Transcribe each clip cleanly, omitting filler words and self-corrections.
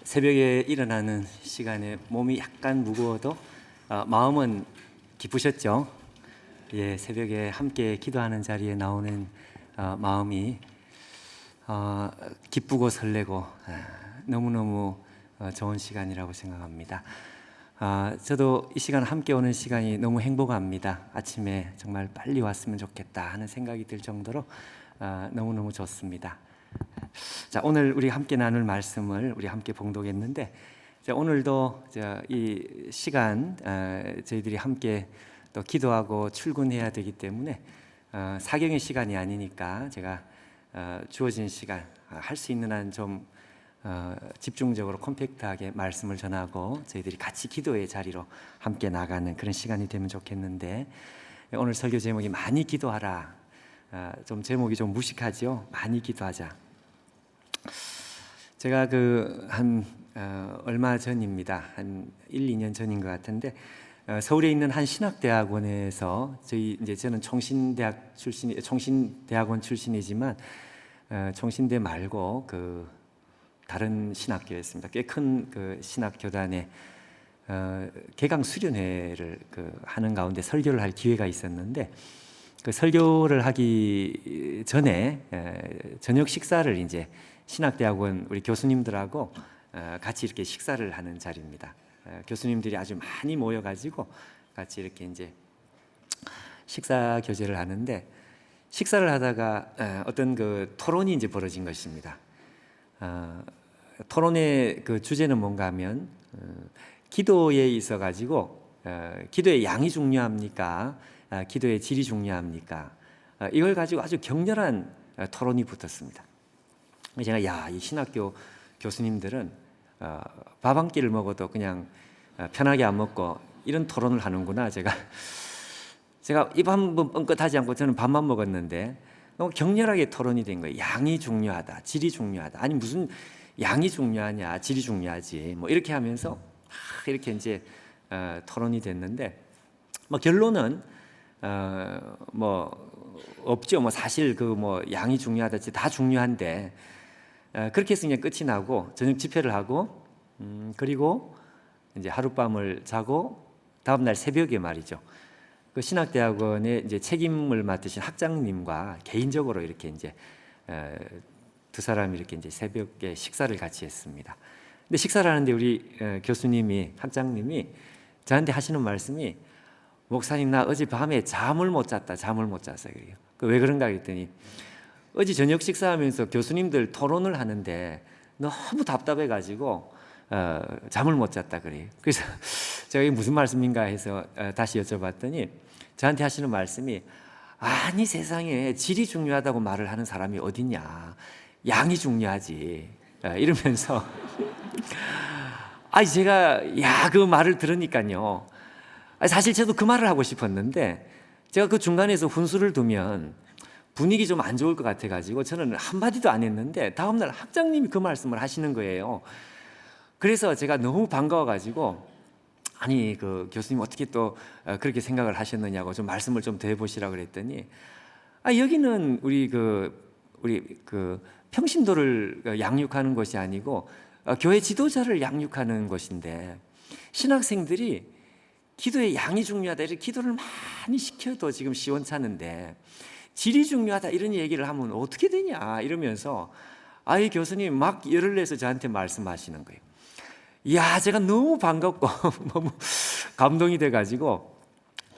새벽에 일어나는 시간에 몸이 약간 무거워도 마음은 기쁘셨죠? 예, 새벽에 함께 기도하는 자리에 나오는 마음이 기쁘고 설레고 너무너무 좋은 시간이라고 생각합니다. 저도 이 시간 함께 오는 시간이 너무 행복합니다. 아침에 정말 빨리 왔으면 좋겠다 하는 생각이 들 정도로 너무너무 좋습니다. 자, 오늘 우리 함께 나눌 말씀을 우리 함께 봉독했는데, 오늘도 이 시간 저희들이 함께 또 기도하고 출근해야 되기 때문에 사경의 시간이 아니니까 제가 주어진 시간 할 수 있는 한 좀 집중적으로 컴팩트하게 말씀을 전하고 저희들이 같이 기도의 자리로 함께 나가는 그런 시간이 되면 좋겠는데, 오늘 설교 제목이 많이 기도하라. 좀 제목이 좀 무식하죠? 많이 기도하자. 제가 얼마 전입니다. 한 1, 2년 전인 것 같은데, 서울에 있는 한 신학대학원에서 저는 총신대학원 출신이지만 총신대 말고 다른 신학교였습니다. 꽤 큰 신학교단에 개강 수련회를 하는 가운데 설교를 할 기회가 있었는데, 그 설교를 하기 전에 저녁 식사를 이제 신학대학원 우리 교수님들하고 같이 이렇게 식사를 하는 자리입니다. 교수님들이 아주 많이 모여가지고 같이 이렇게 이제 식사 교제를 하는데, 식사를 하다가 어떤 토론이 이제 벌어진 것입니다. 토론의 주제는 뭔가 하면 기도에 있어 가지고 기도의 양이 중요합니까? 기도의 질이 중요합니까? 이걸 가지고 아주 격렬한 토론이 붙었습니다. 제가 이 신학교 교수님들은 밥 한 끼를 먹어도 그냥 편하게 안 먹고 이런 토론을 하는구나. 제가 입 한 번 뻥끗하지 않고 저는 밥만 먹었는데 너무 격렬하게 토론이 된 거예요. 양이 중요하다, 질이 중요하다. 아니 무슨 양이 중요하냐, 질이 중요하지. 뭐 이렇게 하면서 이렇게 이제 토론이 됐는데, 결론은 없죠. 사실 양이 중요하다, 다 중요한데 그렇게 해서 그냥 끝이 나고 저녁 집회를 하고 그리고 이제 하룻밤을 자고 다음 날 새벽에 말이죠. 그 신학대학원의 이제 책임을 맡으신 학장님과 개인적으로 이렇게 이제 두 사람이 이렇게 이제 새벽에 식사를 같이 했습니다. 근데 식사를 하는데 우리 학장님이 저한테 하시는 말씀이, 목사님 나 어젯밤에 잠을 못 잤어요. 그래요. 왜 그런가 그랬더니, 어제 저녁 식사하면서 교수님들 토론을 하는데 너무 답답해가지고 잠을 못 잤다 그래요. 그래서 제가 이게 무슨 말씀인가 해서 다시 여쭤봤더니 저한테 하시는 말씀이, 아니 세상에 질이 중요하다고 말을 하는 사람이 어딨냐, 양이 중요하지, 이러면서 제가 그 말을 들으니까요, 사실 저도 그 말을 하고 싶었는데 제가 그 중간에서 훈수를 두면 분위기 좀 안 좋을 것 같아가지고 저는 한마디도 안 했는데 다음날 학장님이 그 말씀을 하시는 거예요. 그래서 제가 너무 반가워가지고, 아니 교수님 어떻게 또 그렇게 생각을 하셨느냐고 좀 말씀을 좀 더 해보시라고 그랬더니, 여기는 우리 평신도를 양육하는 것이 아니고 교회 지도자를 양육하는 것인데, 신학생들이 기도의 양이 중요하다, 이렇게 기도를 많이 시켜도 지금 시원찮은데 질이 중요하다 이런 얘기를 하면 어떻게 되냐 이러면서 이 교수님 막 열을 내서 저한테 말씀하시는 거예요. 제가 너무 반갑고 너무 감동이 돼가지고,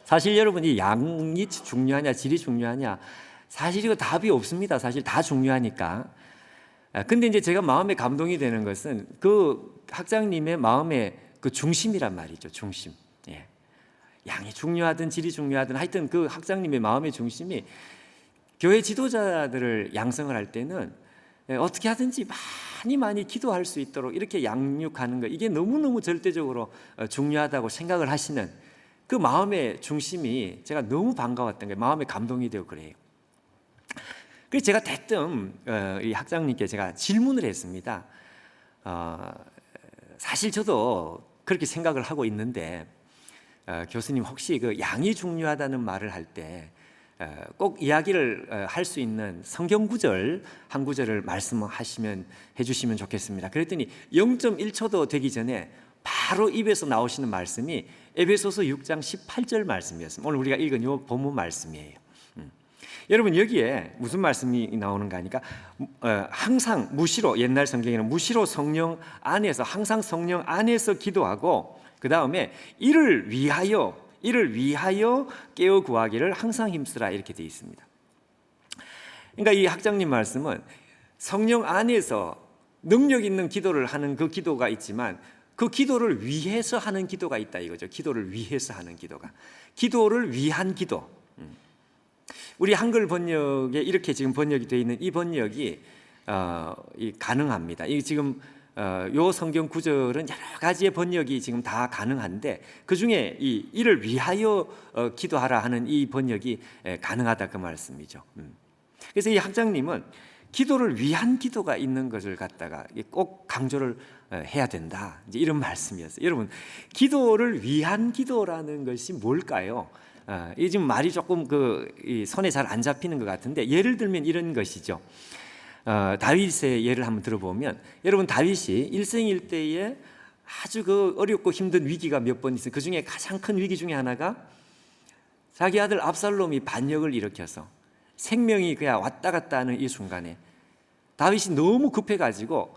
사실 여러분이 양이 중요하냐 질이 중요하냐, 사실 이거 답이 없습니다. 사실 다 중요하니까. 근데 이제 제가 마음에 감동이 되는 것은 그 학장님의 마음의 그 중심이란 말이죠. 중심. 양이 중요하든 질이 중요하든 하여튼 그 학장님의 마음의 중심이 교회 지도자들을 양성을 할 때는 어떻게 하든지 많이 기도할 수 있도록 이렇게 양육하는 거, 이게 너무너무 절대적으로 중요하다고 생각을 하시는 그 마음의 중심이 제가 너무 반가웠던 거예요. 마음에 감동이 되고 그래요. 그래서 제가 대뜸 이 학장님께 제가 질문을 했습니다. 사실 저도 그렇게 생각을 하고 있는데 교수님 혹시 양이 중요하다는 말을 할 때 꼭 이야기를 할 수 있는 성경 구절 한 구절을 말씀하시면 해주시면 좋겠습니다. 그랬더니 0.1초도 되기 전에 바로 입에서 나오시는 말씀이 에베소서 6장 18절 말씀이었습니다. 오늘 우리가 읽은 이 본문 말씀이에요. 여러분 여기에 무슨 말씀이 나오는가 하니까 항상 무시로, 옛날 성경에는 무시로 성령 안에서, 항상 성령 안에서 기도하고, 그 다음에 이를 위하여 깨어 구하기를 항상 힘쓰라, 이렇게 되어 있습니다. 그러니까 이 학장님 말씀은 성령 안에서 능력 있는 기도를 하는 그 기도가 있지만 그 기도를 위해서 하는 기도가 있다 이거죠. 기도를 위해서 하는 기도가, 기도를 위한 기도. 우리 한글 번역에 이렇게 지금 번역이 되어 있는 이 번역이 가능합니다. 이 지금 요 성경 구절은 여러 가지의 번역이 지금 다 가능한데 그 중에 이를 위하여 기도하라 하는 이 번역이 가능하다, 그 말씀이죠. 그래서 이 학장님은 기도를 위한 기도가 있는 것을 갖다가 꼭 강조를 해야 된다, 이제 이런 말씀이었어요. 여러분, 기도를 위한 기도라는 것이 뭘까요? 이 지금 말이 조금 이 손에 잘 안 잡히는 것 같은데, 예를 들면 이런 것이죠. 다윗의 예를 한번 들어보면, 여러분 다윗이 일생일대에 아주 어렵고 힘든 위기가 몇 번 있어요. 그 중에 가장 큰 위기 중에 하나가 자기 아들 압살롬이 반역을 일으켜서 생명이 그냥 왔다 갔다 하는 이 순간에 다윗이 너무 급해가지고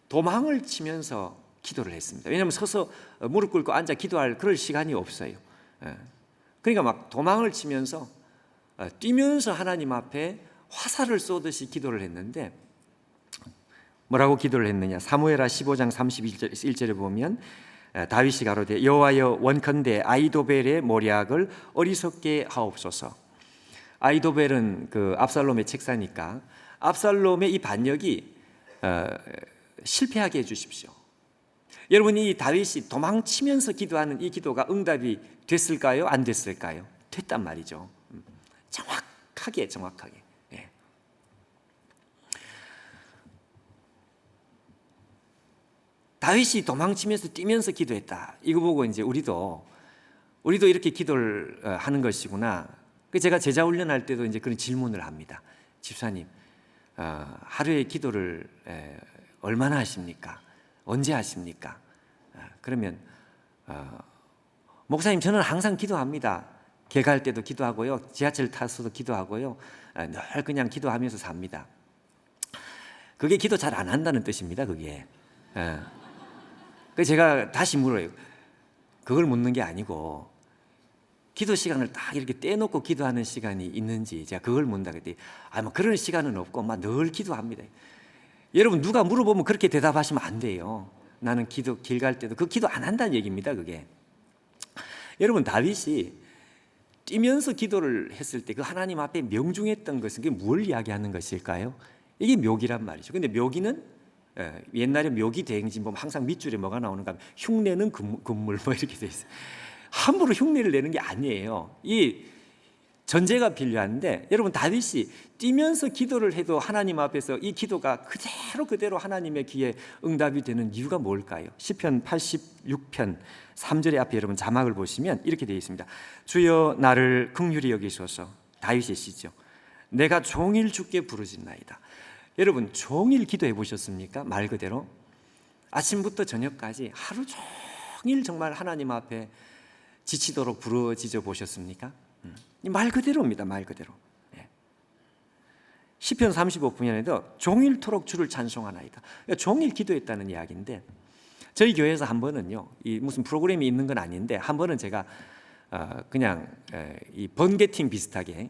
도망을 치면서 기도를 했습니다. 왜냐하면 서서 무릎 꿇고 앉아 기도할 그럴 시간이 없어요. 그러니까 막 도망을 치면서 뛰면서 하나님 앞에 화살을 쏘듯이 기도를 했는데, 뭐라고 기도를 했느냐? 사무엘하 15장 31절에 보면 다윗이 가로되 여호와여 원컨대 아히도벨의 모략을 어리석게 하옵소서. 아히도벨은 그 압살롬의 책사니까 압살롬의 이 반역이 실패하게 해주십시오. 여러분, 이 다윗이 도망치면서 기도하는 이 기도가 응답이 됐을까요? 안 됐을까요? 됐단 말이죠. 정확하게. 예. 다윗이 도망치면서 뛰면서 기도했다. 이거 보고 이제 우리도 이렇게 기도를 하는 것이구나. 제가 제자 훈련할 때도 이제 그런 질문을 합니다. 집사님, 하루에 기도를 얼마나 하십니까? 언제 하십니까? 그러면 목사님, 저는 항상 기도합니다. 개 갈 때도 기도하고요, 지하철 타서도 기도하고요, 늘 그냥 기도하면서 삽니다. 그게 기도 잘 안 한다는 뜻입니다. 그게. 그래서 제가 다시 물어요. 그걸 묻는 게 아니고 기도 시간을 딱 이렇게 떼놓고 기도하는 시간이 있는지 제가 그걸 묻는다 그랬더니 뭐 그런 시간은 없고 막 늘 기도합니다. 여러분, 누가 물어보면 그렇게 대답하시면 안 돼요. 나는 길 갈 때도 그 기도 안 한다는 얘기입니다. 그게. 여러분, 다윗이 뛰면서 기도를 했을 때 그 하나님 앞에 명중했던 것은 그게 뭘 이야기하는 것일까요? 이게 묘기란 말이죠. 근데 묘기는 옛날에 묘기 대행진 보면 항상 밑줄에 뭐가 나오는가 하면 흉내는 금물 뭐 이렇게 돼 있어요. 함부로 흉내를 내는 게 아니에요. 이 전제가 필요한데, 여러분 다윗이 뛰면서 기도를 해도 하나님 앞에서 이 기도가 그대로 하나님의 귀에 응답이 되는 이유가 뭘까요? 시편 86편 3절의 앞에 여러분 자막을 보시면 이렇게 되어 있습니다. 주여 나를 긍휼히 여기소서. 다윗의 시죠. 내가 종일 주께 부르짖나이다. 여러분, 종일 기도해 보셨습니까? 말 그대로 아침부터 저녁까지 하루 종일 정말 하나님 앞에 지치도록 부르짖어 보셨습니까? 말 그대로입니다. 말 그대로. 시편 35편에도 종일토록 주를 찬송하나이다. 그러니까 종일 기도했다는 이야기인데, 저희 교회에서 한 번은요, 이 무슨 프로그램이 있는 건 아닌데 한 번은 제가 그냥 이 번개팀 비슷하게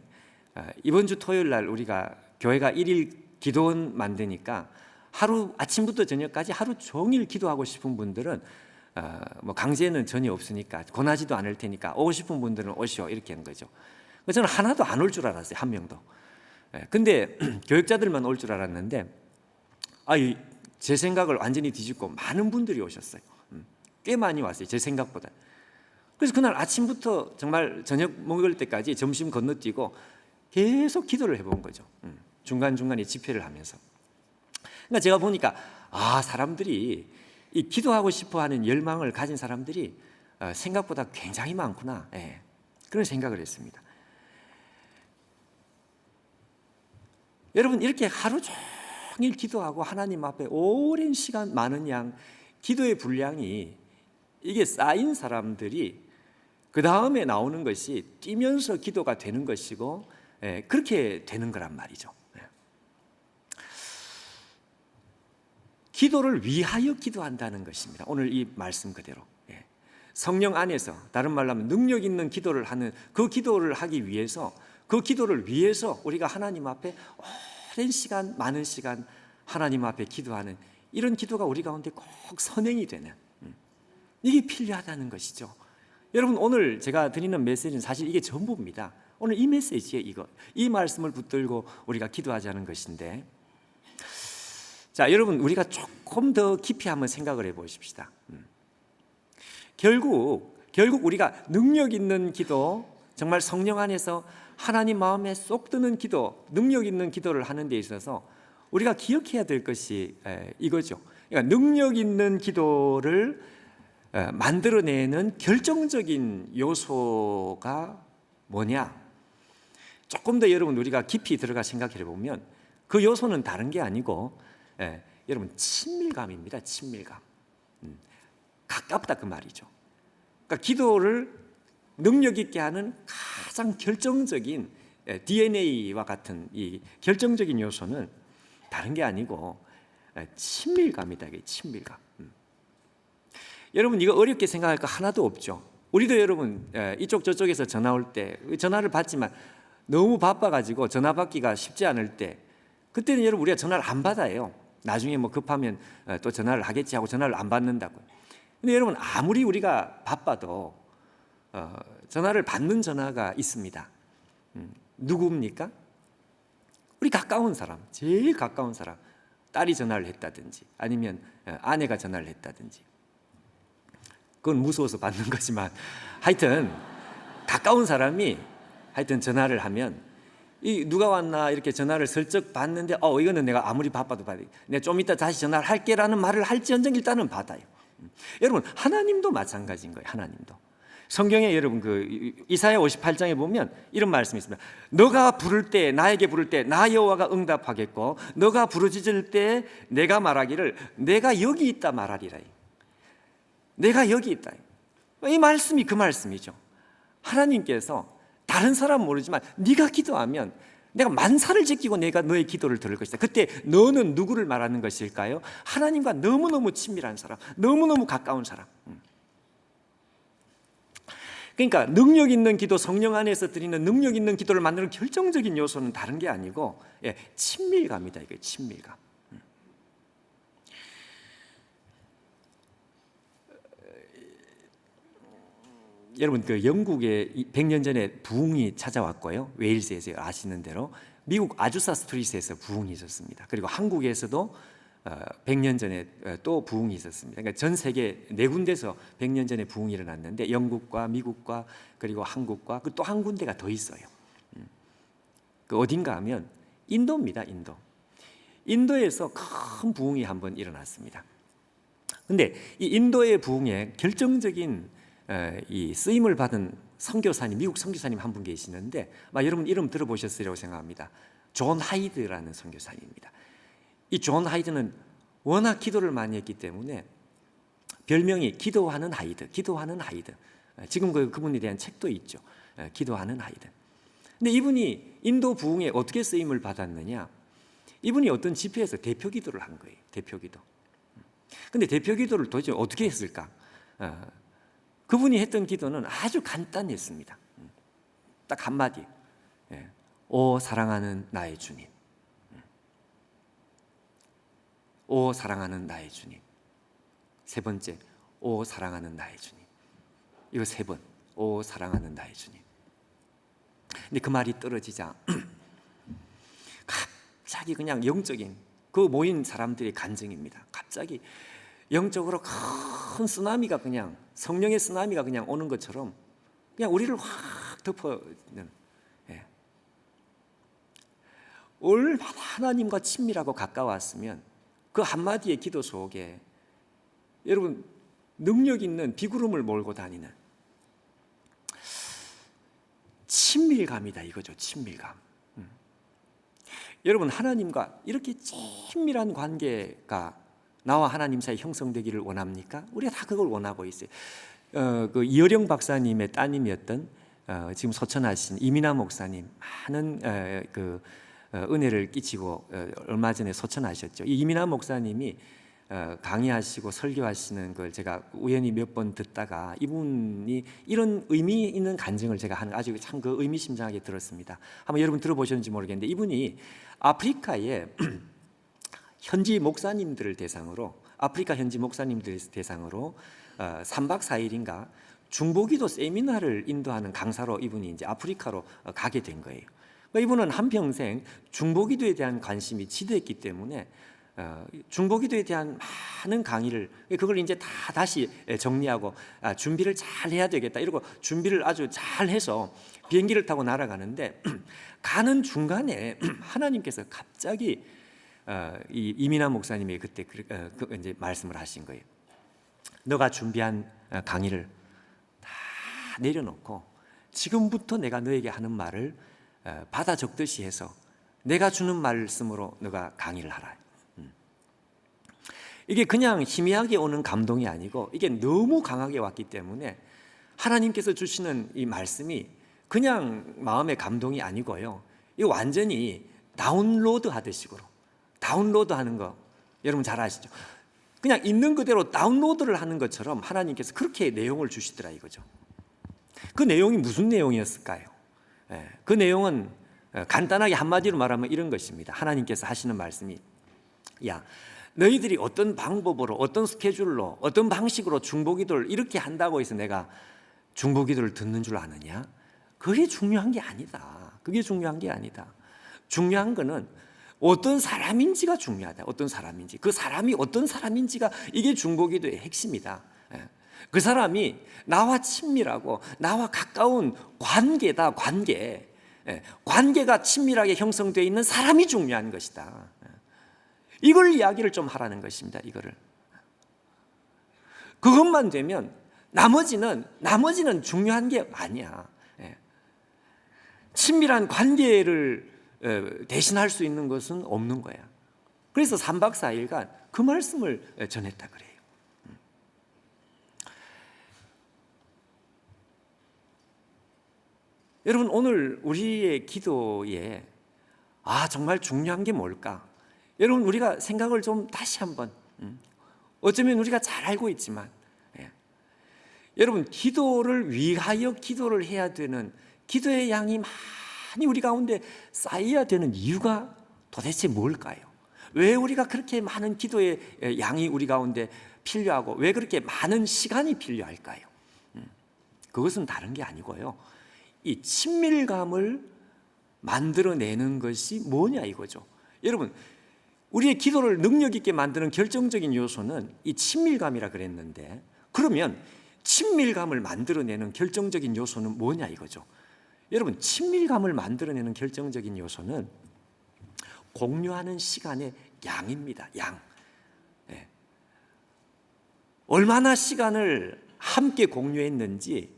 이번 주 토요일 날 우리가 교회가 1일 기도원 만드니까 하루 아침부터 저녁까지 하루 종일 기도하고 싶은 분들은 뭐 강제는 전혀 없으니까 권하지도 않을 테니까 오고 싶은 분들은 오시오, 이렇게 한 거죠. 저는 하나도 안 올 줄 알았어요. 한 명도. 근데 교육자들만 올 줄 알았는데 제 생각을 완전히 뒤집고 많은 분들이 오셨어요. 꽤 많이 왔어요. 제 생각보다. 그래서 그날 아침부터 정말 저녁 먹을 때까지 점심 건너뛰고 계속 기도를 해본 거죠. 중간중간에 집회를 하면서. 그러니까 제가 보니까 사람들이 이 기도하고 싶어하는 열망을 가진 사람들이 생각보다 굉장히 많구나. 그런 생각을 했습니다. 여러분 이렇게 하루 종일 기도하고 하나님 앞에 오랜 시간 많은 양 기도의 분량이 이게 쌓인 사람들이 그 다음에 나오는 것이 뛰면서 기도가 되는 것이고 그렇게 되는 거란 말이죠. 기도를 위하여 기도한다는 것입니다. 오늘 이 말씀 그대로 성령 안에서, 다른 말로 하면 능력 있는 기도를 하는, 그 기도를 하기 위해서, 그 기도를 위해서 우리가 하나님 앞에 오랜 시간 많은 시간 하나님 앞에 기도하는 이런 기도가 우리 가운데 꼭 선행이 되는, 이게 필요하다는 것이죠. 여러분 오늘 제가 드리는 메시지는 사실 이게 전부입니다. 오늘 이 메시지에 이 말씀을 붙들고 우리가 기도하자는 것인데, 자 여러분 우리가 조금 더 깊이 한번 생각을 해보십시다. 결국 우리가 능력 있는 기도, 정말 성령 안에서 하나님 마음에 쏙 드는 기도, 능력 있는 기도를 하는 데 있어서 우리가 기억해야 될 것이 이거죠. 그러니까 능력 있는 기도를 만들어내는 결정적인 요소가 뭐냐? 조금 더 여러분 우리가 깊이 들어가 생각해 보면 그 요소는 다른 게 아니고 여러분 친밀감입니다. 친밀감. 가깝다 그 말이죠. 그러니까 기도를 능력 있게 하는 가장 결정적인 DNA와 같은 이 결정적인 요소는 다른 게 아니고 친밀감이다. 이게 친밀감. 여러분 이거 어렵게 생각할 거 하나도 없죠. 우리도 여러분 이쪽 저쪽에서 전화 올 때 전화를 받지만 너무 바빠가지고 전화 받기가 쉽지 않을 때, 그때는 여러분 우리가 전화를 안 받아요. 나중에 뭐 급하면 또 전화를 하겠지 하고 전화를 안 받는다고요. 근데 여러분 아무리 우리가 바빠도 전화를 받는 전화가 있습니다. 누구입니까? 우리 가까운 사람, 제일 가까운 사람. 딸이 전화를 했다든지 아니면 아내가 전화를 했다든지. 그건 무서워서 받는 거지만 하여튼 가까운 사람이 하여튼 전화를 하면 이 누가 왔나 이렇게 전화를 슬쩍 받는데 이거는 내가 아무리 바빠도 받아요. 내가 좀 이따 다시 전화를 할게라는 말을 할지언정 일단은 받아요. 여러분 하나님도 마찬가지인 거예요. 하나님도 성경에 여러분 그 이사야 58장에 보면 이런 말씀이 있습니다. 너가 부를 때, 나에게 부를 때 나 여호와가 응답하겠고 너가 부르짖을 때 내가 말하기를 내가 여기 있다 말하리라. 내가 여기 있다. 이 말씀이 그 말씀이죠. 하나님께서 다른 사람은 모르지만 네가 기도하면 내가 만사를 제끼고 내가 너의 기도를 들을 것이다. 그때 너는 누구를 말하는 것일까요? 하나님과 너무너무 친밀한 사람, 너무너무 가까운 사람. 그러니까 능력 있는 기도, 성령 안에서 드리는 능력 있는 기도를 만드는 결정적인 요소는 다른 게 아니고 친밀감이다. 이게 친밀감. 여러분 그 영국에 100년 전에 부흥이 찾아왔고요. 웨일즈에서 아시는 대로 미국 아주사 스트리트에서 부흥이 있었습니다. 그리고 한국에서도 100년 전에 또 부흥이 있었습니다. 그러니까 전 세계 4군데서 100년 전에 부흥이 일어났는데 영국과 미국과 그리고 한국과 또 한 군데가 더 있어요. 그 어딘가 하면 인도입니다. 인도에서 큰 부흥이 한번 일어났습니다. 근데 이 인도의 부흥에 결정적인 이 쓰임을 받은 선교사님, 미국 선교사님 한 분 계시는데 여러분 이름 들어보셨으리라고 생각합니다. 존 하이드라는 선교사님입니다. 이 존 하이드는 워낙 기도를 많이 했기 때문에 별명이 기도하는 하이드. 지금 그분에 대한 책도 있죠. 기도하는 하이드. 근데 이분이 인도 부흥에 어떻게 쓰임을 받았느냐? 이분이 어떤 집회에서 대표 기도를 한 거예요. 대표 기도. 근데 대표 기도를 도대체 어떻게 했을까? 그분이 했던 기도는 아주 간단했습니다. 딱 한마디. 오 사랑하는 나의 주님. 오 사랑하는 나의 주님. 세 번째, 오 사랑하는 나의 주님. 이거 3번. 오 사랑하는 나의 주님. 근데 그 말이 떨어지자 갑자기 그냥 영적인 그 모인 사람들의 감정입니다. 갑자기 영적으로 큰 쓰나미가 그냥 성령의 쓰나미가 그냥 오는 것처럼 그냥 우리를 확 덮어는. 얼마나 하나님과 친밀하고 가까웠으면 그 한마디의 기도 속에 여러분 능력 있는 비구름을 몰고 다니는 친밀감이다 이거죠. 친밀감. 여러분, 하나님과 이렇게 친밀한 관계가 나와 하나님 사이 형성되기를 원합니까? 우리가 다 그걸 원하고 있어요. 그 이어령 박사님의 따님이었던 지금 소천하신 이민아 목사님, 많은 은혜를 끼치고 얼마 전에 소천하셨죠. 이 이민아 목사님이 강의하시고 설교하시는 걸 제가 우연히 몇 번 듣다가 이분이 이런 의미 있는 간증을 제가 하는 아주 참 그 의미심장하게 들었습니다. 한번 여러분 들어보셨는지 모르겠는데, 이분이 아프리카의 현지 목사님들을 대상으로, 아프리카 현지 목사님들 대상으로 3박 4일인가 중보기도 세미나를 인도하는 강사로 이분이 이제 아프리카로 가게 된 거예요. 그러니까 이분은 한평생 중보기도에 대한 관심이 지대했기 때문에 중보기도에 대한 많은 강의를, 그걸 이제 다 다시 정리하고 준비를 잘 해야 되겠다 이러고 준비를 아주 잘 해서 비행기를 타고 날아가는데 가는 중간에 하나님께서 갑자기 이 이민아 목사님이 그때 이제 말씀을 하신 거예요. 너가 준비한 강의를 다 내려놓고 지금부터 내가 너에게 하는 말을 받아 적듯이 해서 내가 주는 말씀으로 너가 강의를 하라. 이게 그냥 희미하게 오는 감동이 아니고 이게 너무 강하게 왔기 때문에 하나님께서 주시는 이 말씀이 그냥 마음의 감동이 아니고요, 이 완전히 다운로드 하듯이로 다운로드 하는 거 여러분 잘 아시죠? 그냥 있는 그대로 다운로드를 하는 것처럼 하나님께서 그렇게 내용을 주시더라 이거죠. 그 내용이 무슨 내용이었을까요? 그 내용은 간단하게 한마디로 말하면 이런 것입니다. 하나님께서 하시는 말씀이, 야, 너희들이 어떤 방법으로, 어떤 스케줄로, 어떤 방식으로 중보기도를 이렇게 한다고 해서 내가 중보기도를 듣는 줄 아느냐? 그게 중요한 게 아니다. 그게 중요한 게 아니다. 중요한 거는 어떤 사람인지가 중요하다. 어떤 사람인지, 그 사람이 어떤 사람인지가 이게 중보기도의 핵심이다. 그 사람이 나와 친밀하고 나와 가까운 관계다. 관계가 친밀하게 형성되어 있는 사람이 중요한 것이다. 이걸 이야기를 좀 하라는 것입니다. 이거를. 그것만 되면 나머지는 중요한 게 아니야. 친밀한 관계를 대신할 수 있는 것은 없는 거야. 그래서 3박 4일간 그 말씀을 전했다 그래요. 여러분, 오늘 우리의 기도에 정말 중요한 게 뭘까? 여러분, 우리가 생각을 좀 다시 한번, 어쩌면 우리가 잘 알고 있지만, 여러분, 기도를 위하여 기도를 해야 되는 기도의 양이 많이 우리 가운데 쌓여야 되는 이유가 도대체 뭘까요? 왜 우리가 그렇게 많은 기도의 양이 우리 가운데 필요하고 왜 그렇게 많은 시간이 필요할까요? 그것은 다른 게 아니고요, 이 친밀감을 만들어내는 것이 뭐냐 이거죠. 여러분, 우리의 기도를 능력 있게 만드는 결정적인 요소는 이 친밀감이라 그랬는데, 그러면 친밀감을 만들어내는 결정적인 요소는 뭐냐 이거죠. 여러분, 친밀감을 만들어내는 결정적인 요소는 공유하는 시간의 양입니다. 양. 얼마나 시간을 함께 공유했는지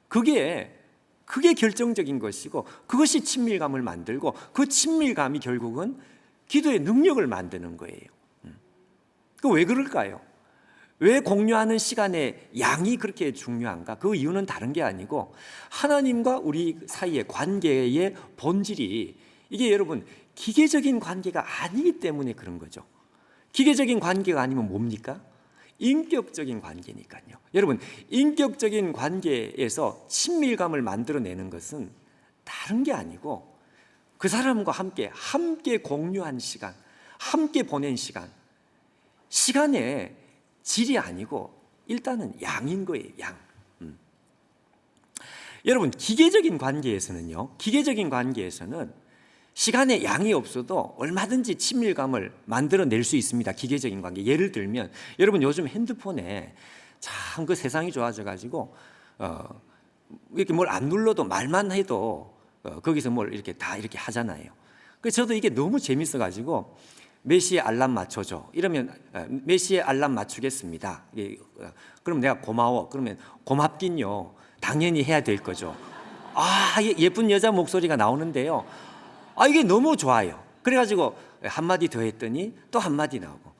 그게 결정적인 것이고, 그것이 친밀감을 만들고 그 친밀감이 결국은 기도의 능력을 만드는 거예요. 그 왜 그럴까요? 왜 공유하는 시간의 양이 그렇게 중요한가? 그 이유는 다른 게 아니고 하나님과 우리 사이의 관계의 본질이, 이게 여러분 기계적인 관계가 아니기 때문에 그런 거죠. 기계적인 관계가 아니면 뭡니까? 인격적인 관계니까요. 여러분, 인격적인 관계에서 친밀감을 만들어내는 것은 다른 게 아니고 그 사람과 함께 공유한 시간, 함께 보낸 시간의 질이 아니고 일단은 양인 거예요. 양. 여러분, 기계적인 관계에서는 시간의 양이 없어도 얼마든지 친밀감을 만들어낼 수 있습니다. 기계적인 관계. 예를 들면 여러분, 요즘 핸드폰에 참 그 세상이 좋아져가지고 이렇게 뭘 안 눌러도 말만 해도 거기서 뭘 이렇게 다 이렇게 하잖아요. 그래서 저도 이게 너무 재밌어가지고 몇 시에 알람 맞춰줘 이러면 몇 시에 알람 맞추겠습니다. 그럼 내가 고마워. 그러면 고맙긴요. 당연히 해야 될 거죠. 예쁜 여자 목소리가 나오는데요. 이게 너무 좋아요. 그래가지고 한마디 더 했더니 또 한마디 나오고,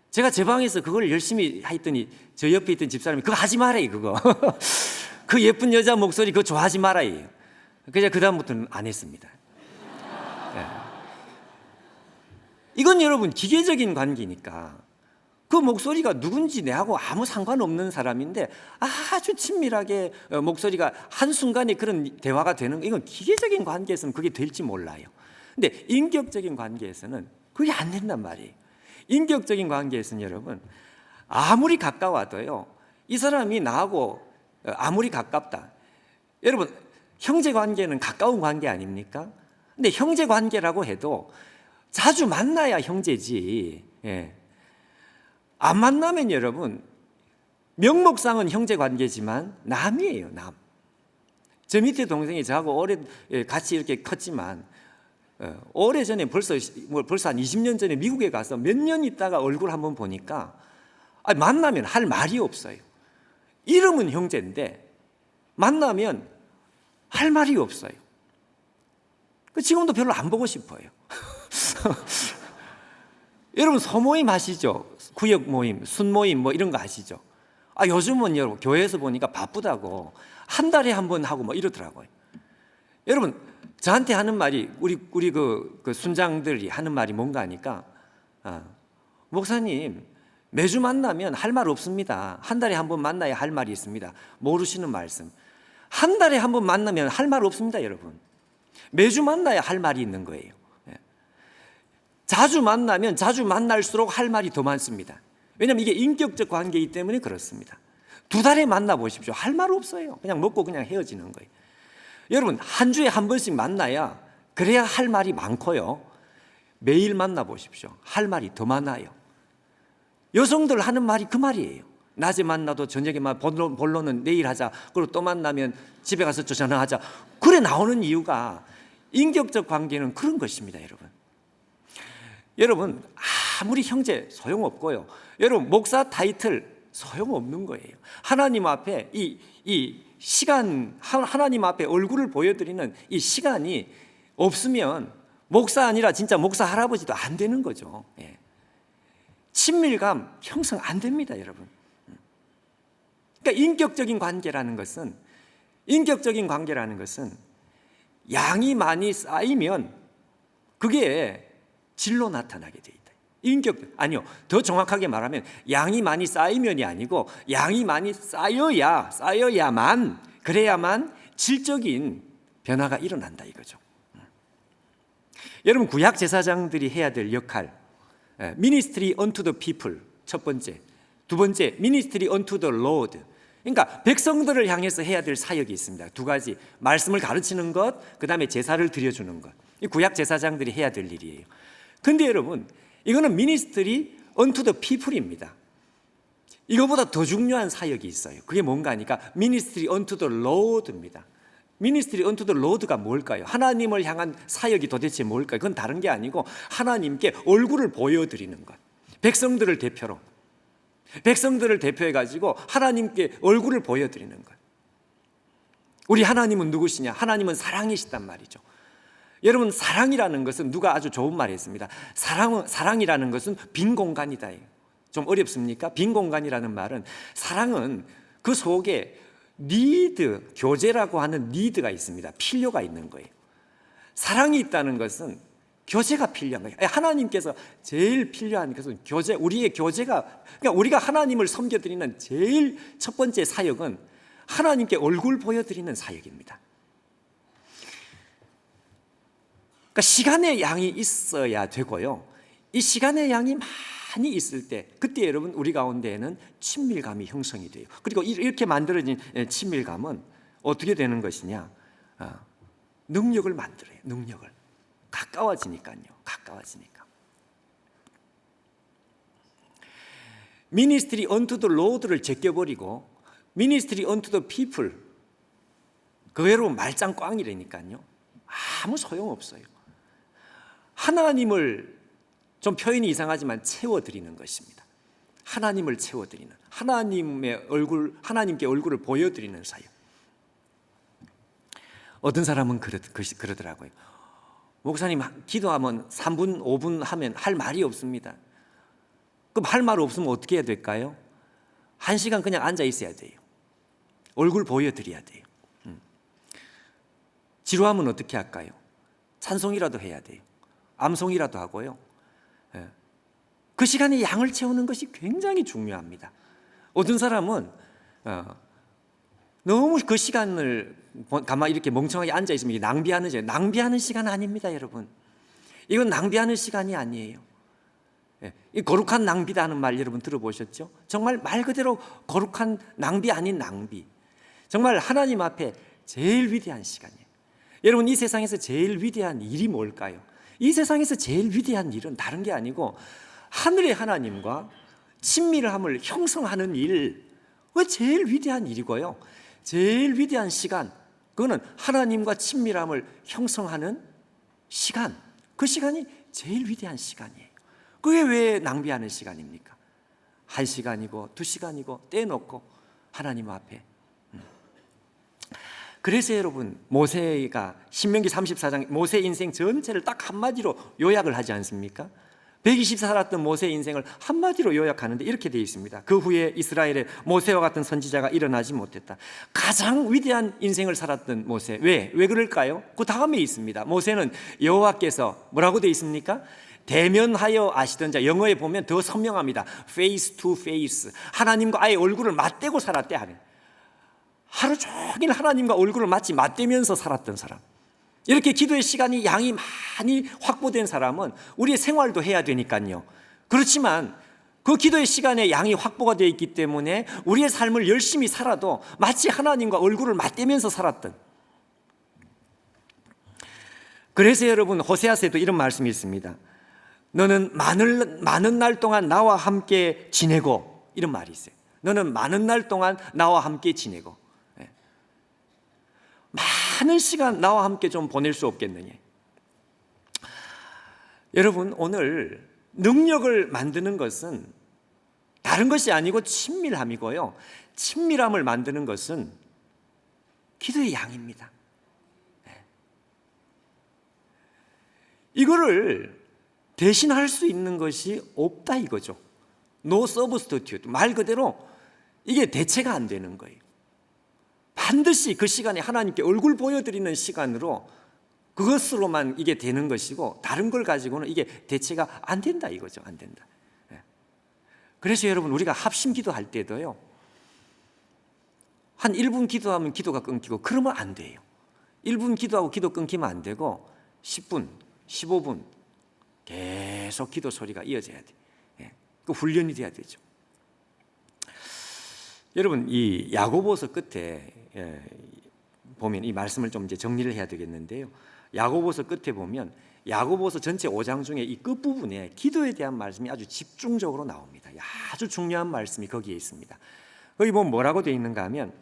제가 제 방에서 그걸 열심히 했더니 저 옆에 있던 집사람이 그거 하지 말아요, 그거. 그 예쁜 여자 목소리 그거 좋아하지 말아요. 그래서 그다음부터는 안 했습니다. 네. 이건 여러분 기계적인 관계니까 그 목소리가 누군지 내하고 아무 상관없는 사람인데 아주 친밀하게 목소리가 한순간에 그런 대화가 되는 거, 이건 기계적인 관계에서는 그게 될지 몰라요. 근데 인격적인 관계에서는 그게 안 된단 말이에요. 인격적인 관계에서는 여러분 아무리 가까워도요, 이 사람이 나하고 아무리 가깝다, 여러분 형제 관계는 가까운 관계 아닙니까? 근데 형제 관계라고 해도 자주 만나야 형제지. 예. 안 만나면 여러분 명목상은 형제 관계지만 남이에요, 남. 저 밑에 동생이 저하고 오래 같이 이렇게 컸지만 오래전에 벌써 한 20년 전에 미국에 가서 몇 년 있다가 얼굴 한번 보니까 만나면 할 말이 없어요. 이름은 형제인데 만나면 할 말이 없어요. 지금도 별로 안 보고 싶어요. 여러분 소모임 아시죠? 구역 모임, 순모임 뭐 이런 거 아시죠? 요즘은 여러분 교회에서 보니까 바쁘다고 한 달에 한 번 하고 뭐 이러더라고요. 여러분 저한테 하는 말이 우리 그 순장들이 하는 말이 뭔가 하니까 목사님 매주 만나면 할 말 없습니다. 한 달에 한 번 만나야 할 말이 있습니다. 모르시는 말씀. 한 달에 한 번 만나면 할 말 없습니다, 여러분. 매주 만나야 할 말이 있는 거예요. 자주 만나면 자주 만날수록 할 말이 더 많습니다. 왜냐하면 이게 인격적 관계이기 때문에 그렇습니다. 두 달에 만나보십시오. 할 말 없어요. 그냥 먹고 그냥 헤어지는 거예요. 여러분 한 주에 한 번씩 만나야 그래야 할 말이 많고요. 매일 만나보십시오. 할 말이 더 많아요. 여성들 하는 말이 그 말이에요. 낮에 만나도 저녁에만 본론은 내일 하자. 그리고 또 만나면 집에 가서 또 전화하자. 그래 나오는 이유가 인격적 관계는 그런 것입니다, 여러분. 여러분 아무리 형제 소용없고요. 여러분 목사 타이틀 소용없는 거예요. 하나님 앞에 이 시간, 하나님 앞에 얼굴을 보여드리는 이 시간이 없으면 목사 아니라 진짜 목사 할아버지도 안 되는 거죠. 예. 친밀감 형성 안 됩니다, 여러분. 그러니까 인격적인 관계라는 것은 양이 많이 쌓이면 그게 질로 나타나게 돼 있다. 아니요. 더 정확하게 말하면 양이 많이 쌓이면이 아니고 양이 많이 쌓여야만 그래야만 질적인 변화가 일어난다 이거죠. 여러분 구약 제사장들이 해야 될 역할, ministry unto the people 첫 번째, 두 번째 ministry unto the Lord. 그러니까 백성들을 향해서 해야 될 사역이 있습니다. 두 가지, 말씀을 가르치는 것, 그 다음에 제사를 드려주는 것. 이 구약 제사장들이 해야 될 일이에요. 근데 여러분 이거는 ministry unto the people입니다. 이거보다 더 중요한 사역이 있어요. 그게 뭔가 하니까 ministry unto the Lord입니다. ministry unto the Lord가 뭘까요? 하나님을 향한 사역이 도대체 뭘까요? 그건 다른 게 아니고 하나님께 얼굴을 보여드리는 것. 백성들을 대표해가지고 하나님께 얼굴을 보여드리는 것. 우리 하나님은 누구시냐? 하나님은 사랑이시단 말이죠. 여러분 사랑이라는 것은 누가 아주 좋은 말 했습니다. 사랑이라는 것은 빈 공간이다. 좀 어렵습니까? 빈 공간이라는 말은 사랑은 그 속에 니드, 교제라고 하는 니드가 있습니다. 필요가 있는 거예요. 사랑이 있다는 것은 교제가 필요한 거예요. 하나님께서 제일 필요한 것은 교제, 우리의 교제가, 그러니까 우리가 하나님을 섬겨드리는 제일 첫 번째 사역은 하나님께 얼굴 보여드리는 사역입니다. 그러니까 시간의 양이 있어야 되고요. 이 시간의 양이 많이 있을 때 그때 여러분 우리 가운데에는 친밀감이 형성이 돼요. 그리고 이렇게 만들어진 친밀감은 어떻게 되는 것이냐? 능력을 만들어요. 능력을. 가까워지니까. Ministry unto the Lord를 제껴버리고 Ministry unto the people, 그 여러분 말짱 꽝이라니까요. 아무 소용없어요. 하나님을, 좀 표현이 이상하지만 채워드리는 것입니다. 하나님을 채워드리는, 하나님께 얼굴을 보여드리는 사역. 어떤 사람은 그러더라고요. 목사님 기도하면 3분, 5분 하면 할 말이 없습니다. 그럼 할 말 없으면 어떻게 해야 될까요? 1시간 그냥 앉아 있어야 돼요. 얼굴 보여드려야 돼요. 지루하면 어떻게 할까요? 찬송이라도 해야 돼요. 암송이라도 하고요. 그 시간에 양을 채우는 것이 굉장히 중요합니다. 어떤 사람은 너무 그 시간을 가만히 이렇게 멍청하게 앉아 있으면 낭비하는 시간 아닙니다, 여러분. 이건 낭비하는 시간이 아니에요. 이 거룩한 낭비다 하는 말 여러분 들어보셨죠? 정말 말 그대로 거룩한 낭비 아닌 낭비. 정말 하나님 앞에 제일 위대한 시간이에요. 여러분, 이 세상에서 제일 위대한 일이 뭘까요? 이 세상에서 제일 위대한 일은 다른 게 아니고 하늘의 하나님과 친밀함을 형성하는 일, 그게 제일 위대한 일이고요. 제일 위대한 시간, 그거는 하나님과 친밀함을 형성하는 시간, 그 시간이 제일 위대한 시간이에요. 그게 왜 낭비하는 시간입니까? 1시간이고 2시간이고 떼놓고 하나님 앞에. 그래서 여러분, 모세가 신명기 34장 모세 인생 전체를 딱 한마디로 요약을 하지 않습니까? 120세 살았던 모세의 인생을 한마디로 요약하는데 이렇게 되어 있습니다. 그 후에 이스라엘에 모세와 같은 선지자가 일어나지 못했다. 가장 위대한 인생을 살았던 모세. 왜 그럴까요? 그 다음에 있습니다. 모세는 여호와께서 뭐라고 되어 있습니까? 대면하여 아시던 자. 영어에 보면 더 선명합니다. face to face. 하나님과 아예 얼굴을 맞대고 살았대. 하루 종일 하나님과 얼굴을 맞대면서 살았던 사람. 이렇게 기도의 시간이 양이 많이 확보된 사람은 우리의 생활도 해야 되니까요. 그렇지만 그 기도의 시간에 양이 확보가 되어 있기 때문에 우리의 삶을 열심히 살아도 마치 하나님과 얼굴을 맞대면서 살았던. 그래서 여러분, 호세아서에도 이런 말씀이 있습니다. 너는 많은 날 동안 나와 함께 지내고, 이런 말이 있어요. 너는 많은 날 동안 나와 함께 지내고, 많은 시간 나와 함께 좀 보낼 수 없겠느냐. 여러분, 오늘 능력을 만드는 것은 다른 것이 아니고 친밀함이고요, 친밀함을 만드는 것은 기도의 양입니다. 이거를 대신할 수 있는 것이 없다 이거죠. No substitute. 말 그대로 이게 대체가 안 되는 거예요. 반드시 그 시간에 하나님께 얼굴 보여드리는 시간으로 그것으로만 이게 되는 것이고, 다른 걸 가지고는 이게 대체가 안 된다 이거죠. 안 된다. 그래서 여러분, 우리가 합심 기도할 때도요, 한 1분 기도하면 기도가 끊기고 그러면 안 돼요. 1분 기도하고 기도 끊기면 안 되고 10분, 15분 계속 기도 소리가 이어져야 돼. 그 훈련이 돼야 되죠. 여러분, 이 야고보서 끝에 보면 이 말씀을 좀 이제 정리를 해야 되겠는데요. 야고보서 끝에 보면 야고보서 전체 5장 중에 이 끝부분에 기도에 대한 말씀이 아주 집중적으로 나옵니다. 아주 중요한 말씀이 거기에 있습니다. 거기 보면 뭐라고 되어 있는가 하면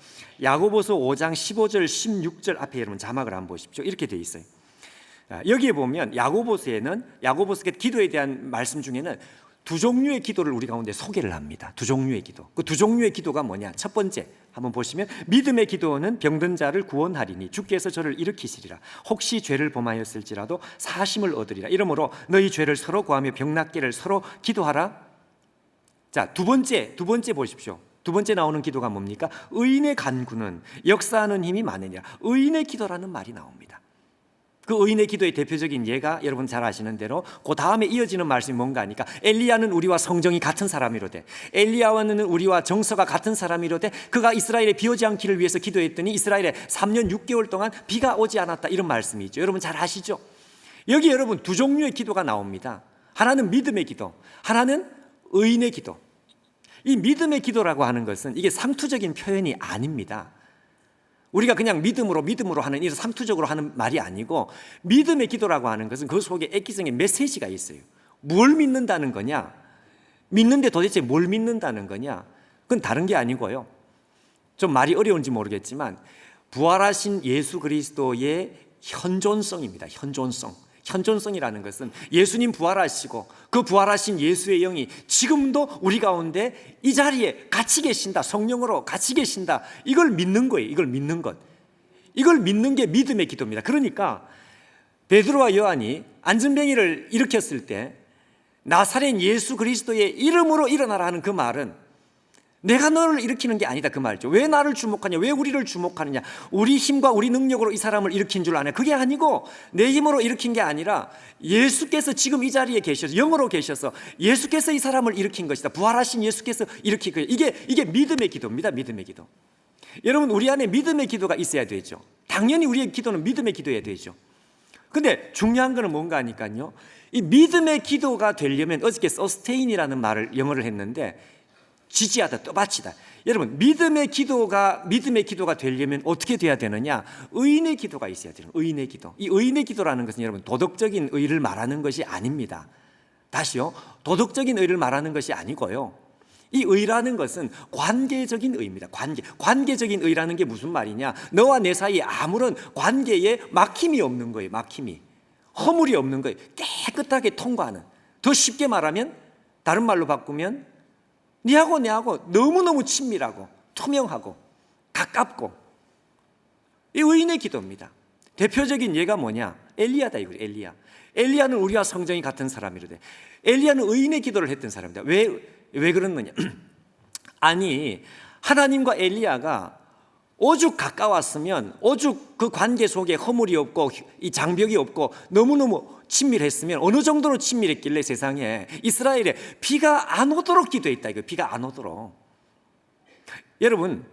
야고보서 5장 15절 16절 앞에 여러분 자막을 한번 보십시오. 이렇게 되어 있어요. 여기에 보면 야고보서에는 기도에 대한 말씀 중에는 두 종류의 기도를 우리 가운데 소개를 합니다. 두 종류의 기도. 그 두 종류의 기도가 뭐냐? 첫 번째 한번 보시면, 믿음의 기도는 병든 자를 구원하리니 주께서 저를 일으키시리라. 혹시 죄를 범하였을지라도 사심을 얻으리라. 이러므로 너희 죄를 서로 구하며 병 낫기를 서로 기도하라. 자, 두 번째 보십시오. 두 번째 나오는 기도가 뭡니까? 의인의 간구는 역사하는 힘이 많으니라. 의인의 기도라는 말이 나옵니다. 그 의인의 기도의 대표적인 예가 여러분 잘 아시는 대로 그 다음에 이어지는 말씀이 뭔가 하니까, 엘리야는 우리와 성정이 같은 사람이로되, 엘리야와는 우리와 정서가 같은 사람이로되 그가 이스라엘에 비 오지 않기를 위해서 기도했더니 이스라엘에 3년 6개월 동안 비가 오지 않았다. 이런 말씀이죠. 여러분 잘 아시죠? 여기 여러분 두 종류의 기도가 나옵니다. 하나는 믿음의 기도, 하나는 의인의 기도. 이 믿음의 기도라고 하는 것은 이게 상투적인 표현이 아닙니다. 우리가 그냥 믿음으로 하는, 이런 상투적으로 하는 말이 아니고, 믿음의 기도라고 하는 것은 그 속에 액기성의 메시지가 있어요. 뭘 믿는다는 거냐? 믿는데 도대체 뭘 믿는다는 거냐? 그건 다른 게 아니고요, 좀 말이 어려운지 모르겠지만 부활하신 예수 그리스도의 현존성입니다. 현존성이라는 것은 예수님 부활하시고 그 부활하신 예수의 영이 지금도 우리 가운데 이 자리에 같이 계신다, 성령으로 같이 계신다, 이걸 믿는 거예요. 이걸 믿는 것, 이걸 믿는 게 믿음의 기도입니다. 그러니까 베드로와 요한이 안전뱅이를 일으켰을 때 나사렛 예수 그리스도의 이름으로 일어나라 하는 그 말은 내가 너를 일으키는 게 아니다 그 말이죠. 왜 나를 주목하냐, 왜 우리를 주목하느냐, 우리 힘과 우리 능력으로 이 사람을 일으킨 줄 아냐. 그게 아니고 내 힘으로 일으킨 게 아니라 예수께서 지금 이 자리에 계셔서, 영으로 계셔서 예수께서 이 사람을 일으킨 것이다. 부활하신 예수께서 일으킨 거예요. 이게 믿음의 기도입니다. 믿음의 기도. 여러분, 우리 안에 믿음의 기도가 있어야 되죠. 당연히 우리의 기도는 믿음의 기도여야 되죠. 근데 중요한 거는 뭔가 하니까요, 이 믿음의 기도가 되려면, 어저께 서스테인이라는 말을 영어를 했는데 지지하다, 떠받치다. 여러분, 믿음의 기도가 되려면 어떻게 돼야 되느냐? 의인의 기도가 있어야 돼요. 의인의 기도. 이 의인의 기도라는 것은 여러분 도덕적인 의를 말하는 것이 아닙니다. 다시요, 도덕적인 의를 말하는 것이 아니고요, 이 의라는 것은 관계적인 의입니다. 관계적인 의라는 게 무슨 말이냐? 너와 내 사이에 아무런 관계에 막힘이 없는 거예요. 막힘이, 허물이 없는 거예요. 깨끗하게 통과하는. 더 쉽게 말하면, 다른 말로 바꾸면 니하고 내하고 너무너무 친밀하고 투명하고 가깝고, 이 의인의 기도입니다. 대표적인 예가 뭐냐? 엘리야다 이거예요. 엘리야는 우리와 성정이 같은 사람이로되, 엘리야는 의인의 기도를 했던 사람입니다. 왜 그러느냐? 아니, 하나님과 엘리야가 오죽 가까웠으면, 오죽 그 관계 속에 허물이 없고 이 장벽이 없고 너무너무 친밀했으면, 어느 정도로 친밀했길래 세상에 이스라엘에 비가 안 오도록 기도했다 이거. 비가 안 오도록. 여러분,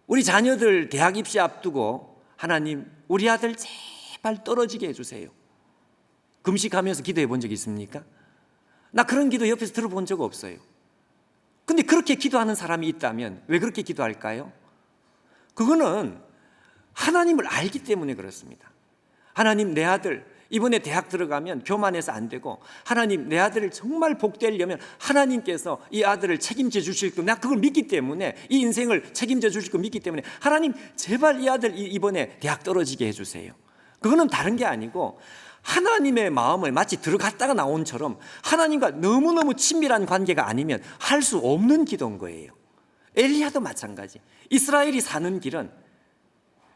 우리 자녀들 대학 입시 앞두고 하나님, 우리 아들 제발 떨어지게 해주세요. 금식하면서 기도해 본 적 있습니까? 나 그런 기도 옆에서 들어본 적 없어요. 근데 그렇게 기도하는 사람이 있다면 왜 그렇게 기도할까요? 그거는 하나님을 알기 때문에 그렇습니다. 하나님, 내 아들 이번에 대학 들어가면 교만해서 안 되고, 하나님, 내 아들을 정말 복되려면 하나님께서 이 아들을 책임져 주실 거, 나 그걸 믿기 때문에, 이 인생을 책임져 주실 거 믿기 때문에 하나님 제발 이 아들 이번에 대학 떨어지게 해주세요. 그거는 다른 게 아니고 하나님의 마음을 마치 들어갔다가 나온처럼 하나님과 너무너무 친밀한 관계가 아니면 할 수 없는 기도인 거예요. 엘리야도 마찬가지. 이스라엘이 사는 길은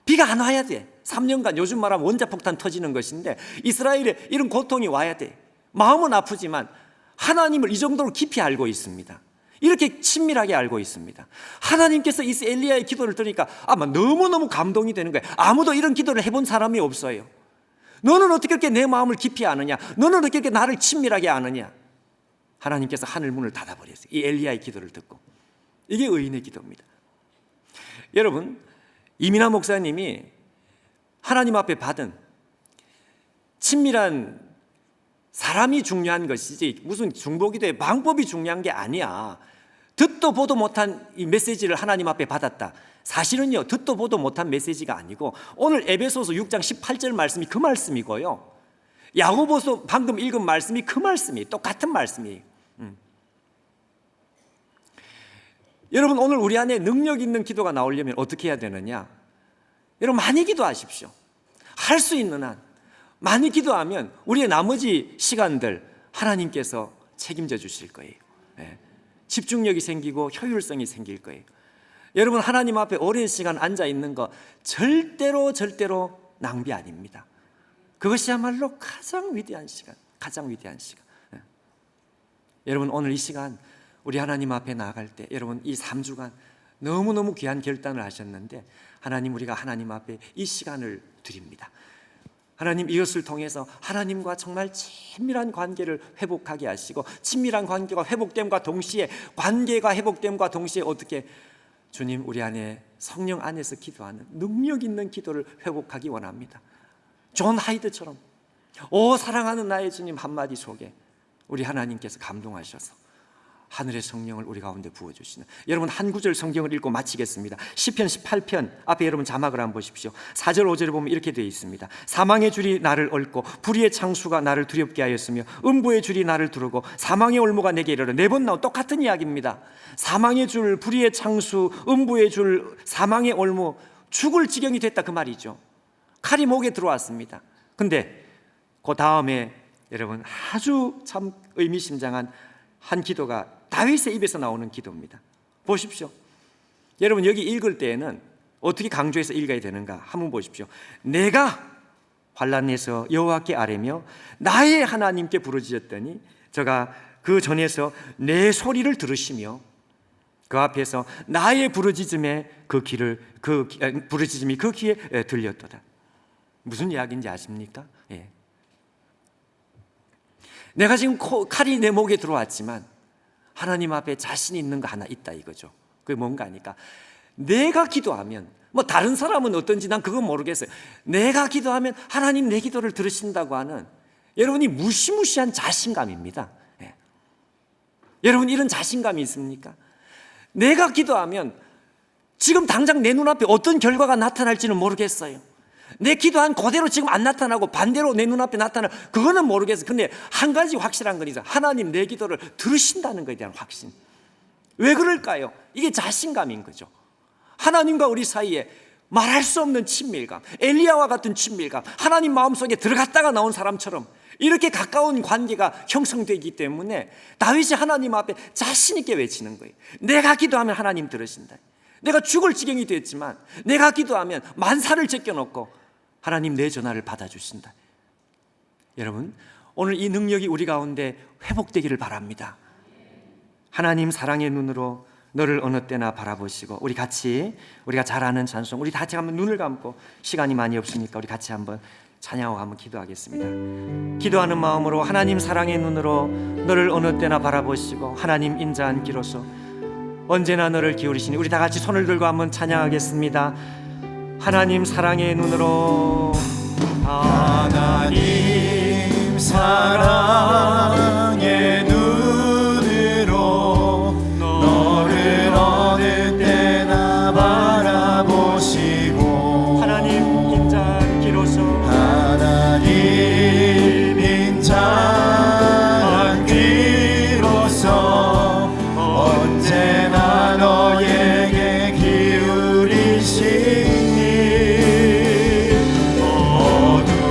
비가 안 와야 돼. 3년간 요즘 말하면 원자폭탄 터지는 것인데 이스라엘에 이런 고통이 와야 돼. 마음은 아프지만 하나님을 이 정도로 깊이 알고 있습니다. 이렇게 친밀하게 알고 있습니다. 하나님께서 이 엘리야의 기도를 들으니까 아마 너무너무 감동이 되는 거예요. 아무도 이런 기도를 해본 사람이 없어요. 너는 어떻게 그렇게 내 마음을 깊이 아느냐? 너는 어떻게 그렇게 나를 친밀하게 아느냐? 하나님께서 하늘 문을 닫아버렸어요. 이 엘리야의 기도를 듣고. 이게 의인의 기도입니다. 여러분, 이민하 목사님이 하나님 앞에 받은 친밀한 사람이 중요한 것이지 무슨 중보기도의 방법이 중요한 게 아니야. 듣도 보도 못한 이 메시지를 하나님 앞에 받았다. 사실은요, 듣도 보도 못한 메시지가 아니고 오늘 에베소서 6장 18절 말씀이 그 말씀이고요, 야고보서 방금 읽은 말씀이 그 말씀이에요. 똑같은 말씀이에요. 여러분, 오늘 우리 안에 능력 있는 기도가 나오려면 어떻게 해야 되느냐? 여러분, 많이 기도하십시오. 할 수 있는 한 많이 기도하면 우리의 나머지 시간들 하나님께서 책임져 주실 거예요. 집중력이 생기고 효율성이 생길 거예요. 여러분, 하나님 앞에 오랜 시간 앉아 있는 거 절대로 낭비 아닙니다. 그것이야말로 가장 위대한 시간. 여러분, 오늘 이 시간 우리 하나님 앞에 나아갈 때, 여러분 이 3주간 너무너무 귀한 결단을 하셨는데 하나님, 우리가 하나님 앞에 이 시간을 드립니다. 하나님, 이것을 통해서 하나님과 정말 친밀한 관계를 회복하게 하시고, 친밀한 관계가 회복됨과 동시에, 관계가 회복됨과 동시에 어떻게, 주님, 우리 안에 성령 안에서 기도하는 능력 있는 기도를 회복하기 원합니다. 존 하이드처럼 오 사랑하는 나의 주님 한마디 속에 우리 하나님께서 감동하셔서 하늘의 성령을 우리 가운데 부어주시는, 여러분 한 구절 성경을 읽고 마치겠습니다. 시편 18편 앞에 여러분 자막을 한번 보십시오. 4절 5절에 보면 이렇게 되어 있습니다. 사망의 줄이 나를 얽고 불의의 창수가 나를 두렵게 하였으며 음부의 줄이 나를 두르고 사망의 올무가 내게 이르러. 4번 나온 똑같은 이야기입니다. 사망의 줄, 불의의 창수, 음부의 줄, 사망의 올무, 죽을 지경이 됐다 그 말이죠. 칼이 목에 들어왔습니다. 근데 그 다음에 여러분 아주 참 의미심장한 한 기도가 다윗의 입에서 나오는 기도입니다. 보십시오. 여러분 여기 읽을 때에는 어떻게 강조해서 읽어야 되는가 한번 보십시오. 내가 환난에서 여호와께 아뢰며 나의 하나님께 부르짖었더니 저가 그 전에서 내 소리를 들으시며 그 앞에서 나의 부르짖음이 그 귀에 들렸도다. 무슨 이야기인지 아십니까? 예. 내가 지금 칼이 내 목에 들어왔지만 하나님 앞에 자신 있는 거 하나 있다 이거죠. 그게 뭔가 하니까 내가 기도하면, 뭐 다른 사람은 어떤지 난 그건 모르겠어요. 내가 기도하면 하나님 내 기도를 들으신다고 하는 여러분이 무시무시한 자신감입니다. 예. 여러분 이런 자신감이 있습니까? 내가 기도하면 지금 당장 내 눈앞에 어떤 결과가 나타날지는 모르겠어요. 내 기도한 그대로 지금 안 나타나고 반대로 내 눈앞에 나타나, 그거는 모르겠어요. 근데 한 가지 확실한 건 있어요. 하나님 내 기도를 들으신다는 것에 대한 확신. 왜 그럴까요? 이게 자신감인 거죠. 하나님과 우리 사이에 말할 수 없는 친밀감, 엘리야와 같은 친밀감, 하나님 마음속에 들어갔다가 나온 사람처럼 이렇게 가까운 관계가 형성되기 때문에 다윗이 하나님 앞에 자신 있게 외치는 거예요. 내가 기도하면 하나님 들으신다. 내가 죽을 지경이 됐지만 내가 기도하면 만사를 제껴놓고 하나님 내 전화를 받아주신다. 여러분, 오늘 이 능력이 우리 가운데 회복되기를 바랍니다. 하나님 사랑의 눈으로 너를 어느 때나 바라보시고, 우리가 잘 아는 찬송, 우리 같이 한번 눈을 감고, 시간이 많이 없으니까 우리 같이 한번 찬양하고 한번 기도하겠습니다. 기도하는 마음으로 하나님 사랑의 눈으로 너를 어느 때나 바라보시고 하나님 인자한 기로서 언제나 너를 기울이시니, 우리 다 같이 손을 들고 한번 찬양하겠습니다. 하나님 사랑의 눈으로, 하나님 사랑의 눈으로 너를 어느 때나 바라보시고 하나님 인자한 기로서, 하나님 인자한 귀로서 언제나 너에게 기울이시니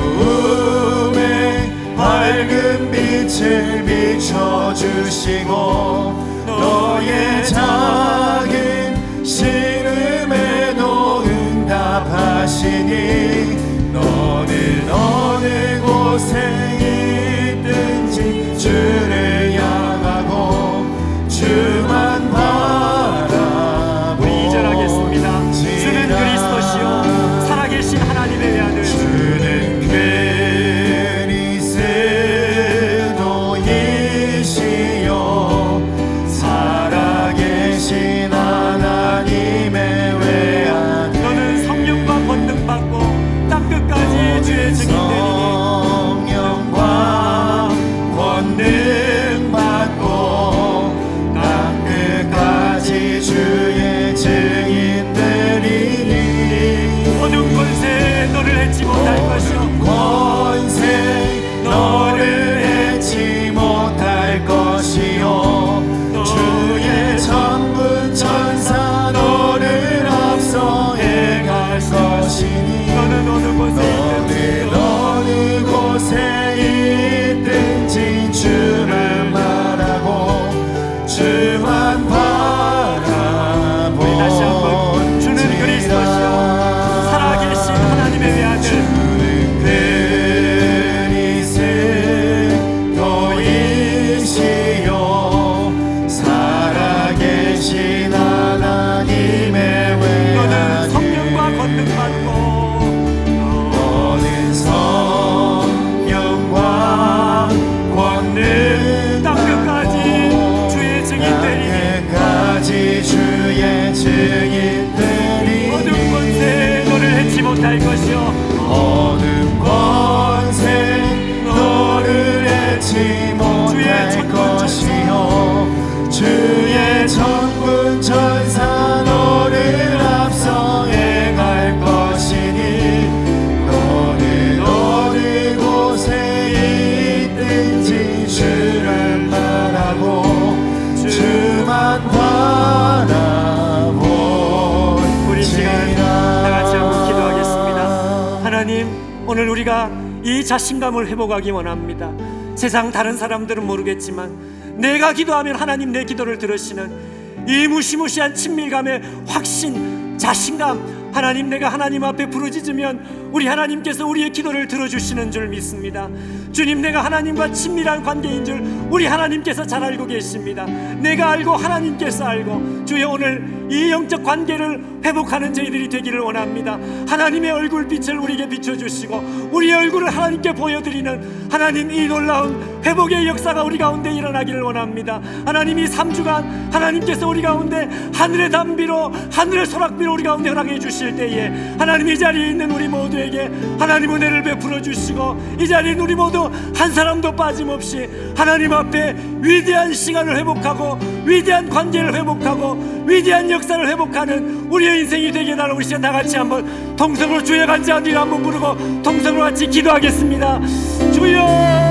어두움에 밝은 빛을 비춰주시고 너의 작은 신음에도 응답하시니 너는 어느 곳에 있든지 주를 향하고 주만 바라보시라. 우리 2절 하겠습니다. 주는 그리스도시요 살아계신 하나님의 아들, 주는 그리스도이시요 살아계신 하나님의 외아들. 너는 성령과 권능 받고 땅 끝까지 주의 증인되리니, 성령과 권능 받고 땅 끝까지 주의 증인되리니 모든 권세 너를 해치 못할 것이요 권세 너를 해치 못할 것이요 주의 천군 천사 너를 앞서 행할 것이니 너는 어느 곳에 있든지 주를 바라고 주만 바라보. 다시 한번, 주는 그리스도시요 살아계신 하나님의 외아들, 주는 그리스도이시요 살아계신 하나님의 외아들. 너는 성령과 권능 받고 너는 성령과 권능 땅 끝까지 주의 증인되리니, 끝까지 주의 증인되리니 모든 권세 너를 해치 못할 것이요 어둠 권세 너를 해치 못할 것이요 주의 천군 천사 너를 앞서 행할 것이니 너는 어느 곳에 있든지 주를 바라고 주만 우리 시간 다 같이 한번 기도하겠습니다. 바라보시라. 하나님, 오늘 우리가 이 자신감을 회복하기 원합니다. 세상 다른 사람들은 모르겠지만 내가 기도하면 하나님 내 기도를 들으시는 이 무시무시한 친밀감의 확신, 자신감, 하나님, 내가 하나님 앞에 부르짖으면 우리 하나님께서 우리의 기도를 들어주시는 줄 믿습니다. 주님, 내가 하나님과 친밀한 관계인 줄 우리 하나님께서 잘 알고 계십니다. 내가 알고 하나님께서 알고, 주여 오늘 이 영적 관계를 회복하는 저희들이 되기를 원합니다. 하나님의 얼굴빛을 우리에게 비춰주시고 우리의 얼굴을 하나님께 보여드리는 하나님, 이 놀라운 회복의 역사가 우리 가운데 일어나기를 원합니다. 하나님, 이 3주간 하나님께서 우리 가운데 하늘의 담비로, 하늘의 소낙비로 우리 가운데 허락해 주실 때에 하나님, 이 자리에 있는 우리 모두에게 하나님 은혜를 베풀어 주시고, 이 자리에 있는 우리 모두 한 사람도 빠짐없이 하나님 앞에 위대한 시간을 회복하고 위대한 관계를 회복하고 위대한 역사를 회복하는 우리의 인생이 되게 달라. 우리 시간 다같이 한번 통성으로 주의 간절한 이름 한번 부르고 통성으로 같이 기도하겠습니다. 주여,